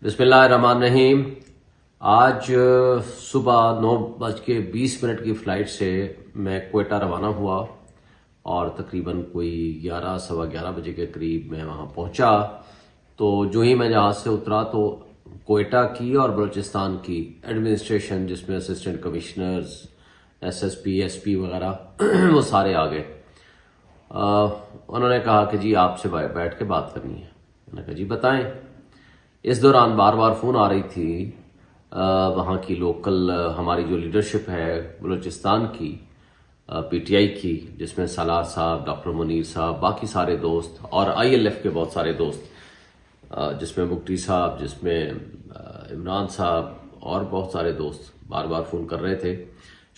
बिस्मिल्लाहिर्रहमानिर्रहीम। आज सुबह 9:20 की फ़्लाइट से मैं कोयटा रवाना हुआ और तकरीबन कोई 11 बजे के करीब मैं वहाँ पहुँचा। तो जो ही मैं जहाज़ से उतरा तो कोयटा की और बलूचिस्तान की एडमिनिस्ट्रेशन, जिसमें असिस्टेंट कमिश्नर्स, एसएसपी, एसपी वगैरह वो सारे आ गए। उन्होंने कहा कि जी आपसे बैठ के बात करनी है। मैंने कहा जी बताएं। इस दौरान बार बार फ़ोन आ रही थी वहाँ की लोकल हमारी जो लीडरशिप है बलूचिस्तान की, पीटीआई की, जिसमें सालार साहब, डॉक्टर मुनीर साहब, बाकी सारे दोस्त और आईएलएफ के बहुत सारे दोस्त, जिसमें मुफ्ती साहब, जिसमें इमरान साहब और बहुत सारे दोस्त बार बार फ़ोन कर रहे थे।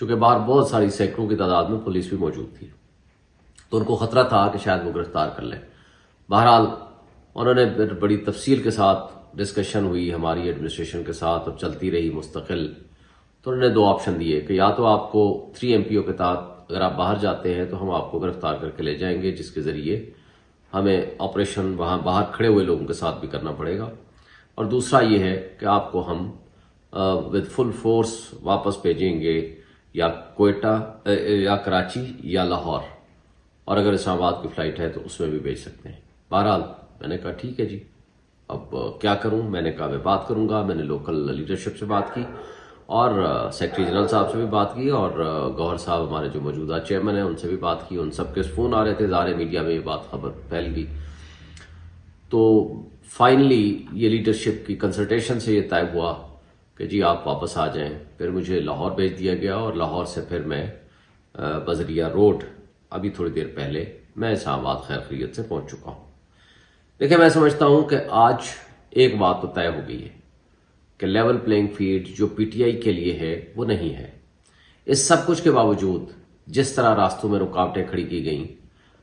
चूँकि बाहर बहुत सारी सैकड़ों की तादाद में पुलिस भी मौजूद थी, तो उनको ख़तरा था कि शायद वो गिरफ्तार कर लें। बहरहाल उन्होंने बड़ी तफसील के साथ डिस्कशन हुई हमारी एडमिनिस्ट्रेशन के साथ और चलती रही मुस्तकिल। तो उन्होंने दो ऑप्शन दिए कि या तो आपको 3 MPO के तहत अगर आप बाहर जाते हैं तो हम आपको गिरफ्तार करके ले जाएंगे, जिसके ज़रिए हमें ऑपरेशन वहाँ बाहर खड़े हुए लोगों के साथ भी करना पड़ेगा, और दूसरा ये है कि आपको हम विद फुल फोर्स वापस भेजेंगे या कोयटा या कराची या लाहौर, और अगर इस्लामाबाद की फ़्लाइट है तो उसमें भी भेज सकते हैं। बहरहाल मैंने कहा ठीक है जी, अब क्या करूं। मैंने कहा मैं बात करूंगा। मैंने लोकल लीडरशिप से बात की और सेक्रेटरी जनरल साहब से भी बात की और गौहर साहब हमारे जो मौजूदा चेयरमैन हैं उनसे भी बात की। उन सबके फ़ोन आ रहे थे, ज़ाहिर मीडिया में ये बात खबर फैल गई। तो फाइनली ये लीडरशिप की कंसल्टेशन से ये तय हुआ कि जी आप वापस आ जाएं। फिर मुझे लाहौर भेज दिया गया और लाहौर से फिर मैं बजरिया रोड अभी थोड़ी देर पहले मैं इस्लामाबाद खैर खैरियत से पहुंच चुका हूं। देखिए, मैं समझता हूं कि आज एक बात तो तय हो गई है कि लेवल प्लेइंग फील्ड जो पीटीआई के लिए है वो नहीं है। इस सब कुछ के बावजूद जिस तरह रास्तों में रुकावटें खड़ी की गई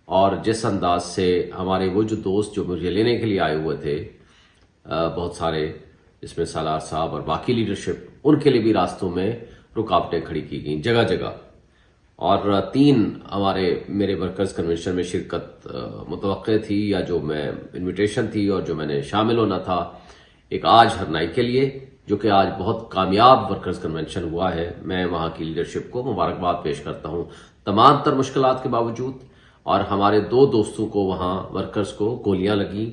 और जिस अंदाज से हमारे वो जो दोस्त जो मुझे लेने के लिए आए हुए थे बहुत सारे, जिसमें सालार साहब और बाकी लीडरशिप, उनके लिए भी रास्तों में रुकावटें खड़ी की गई जगह जगह। और 3 हमारे मेरे वर्कर्स कन्वेंशन में शिरकत मुतवक्के थी, या जो मैं इनविटेशन थी और जो मैंने शामिल होना था, एक आज हरनाई के लिए, जो कि आज बहुत कामयाब वर्कर्स कन्वेंशन हुआ है। मैं वहाँ की लीडरशिप को मुबारकबाद पेश करता हूँ तमाम तर मुश्किलात के बावजूद। और हमारे 2 दोस्तों को वहाँ वर्कर्स को गोलियां लगी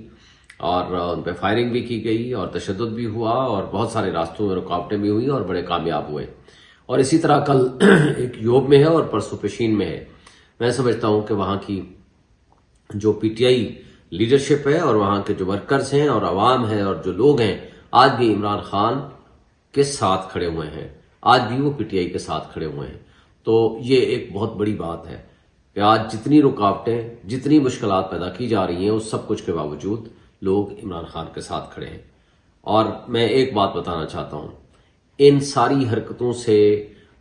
और उन पर फायरिंग भी की गई और तशद्दुद भी हुआ और बहुत सारे रास्तों में रुकावटें भी हुई और बड़े कामयाब हुए। और इसी तरह कल एक योब में है और परसों पेशीन में है। मैं समझता हूं कि वहां की जो पीटीआई लीडरशिप है और वहां के जो वर्कर्स हैं और आवाम है और जो लोग हैं, आज भी इमरान खान के साथ खड़े हुए हैं, आज भी वो पीटीआई के साथ खड़े हुए हैं। तो ये एक बहुत बड़ी बात है कि आज जितनी रुकावटें, जितनी मुश्किलात पैदा की जा रही हैं, उस सब कुछ के बावजूद लोग इमरान खान के साथ खड़े हैं। और मैं एक बात बताना चाहता हूं, इन सारी हरकतों से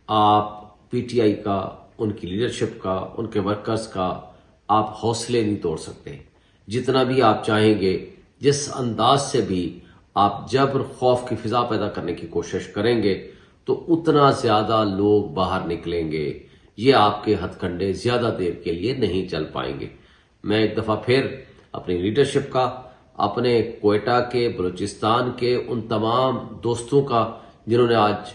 आप पीटीआई का, उनकी लीडरशिप का, उनके वर्कर्स का आप हौसले नहीं तोड़ सकते। जितना भी आप चाहेंगे, जिस अंदाज से भी आप जबर खौफ की फिजा पैदा करने की कोशिश करेंगे, तो उतना ज्यादा लोग बाहर निकलेंगे। ये आपके हथकंडे ज्यादा देर के लिए नहीं चल पाएंगे। मैं एक दफा फिर अपनी लीडरशिप का, अपने कोयटा के, बलूचिस्तान के उन तमाम दोस्तों का जिन्होंने आज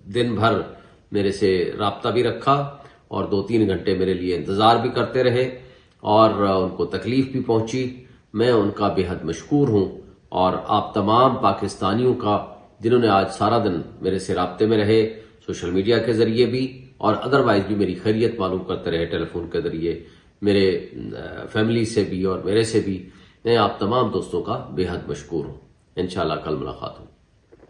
दिन भर मेरे से राब्ता भी रखा और 2-3 घंटे मेरे लिए इंतजार भी करते रहे और उनको तकलीफ भी पहुंची, मैं उनका बेहद मशकूर हूं। और आप तमाम पाकिस्तानियों का जिन्होंने आज सारा दिन मेरे से राब्ते में रहे, सोशल मीडिया के जरिए भी और अदरवाइज भी मेरी खैरियत मालूम करते रहे टेलीफोन के जरिए, मेरे फैमिली से भी और मेरे से भी, मैं आप तमाम दोस्तों का बेहद मशकूर हूं। इंशाल्लाह कल मुलाकात हो।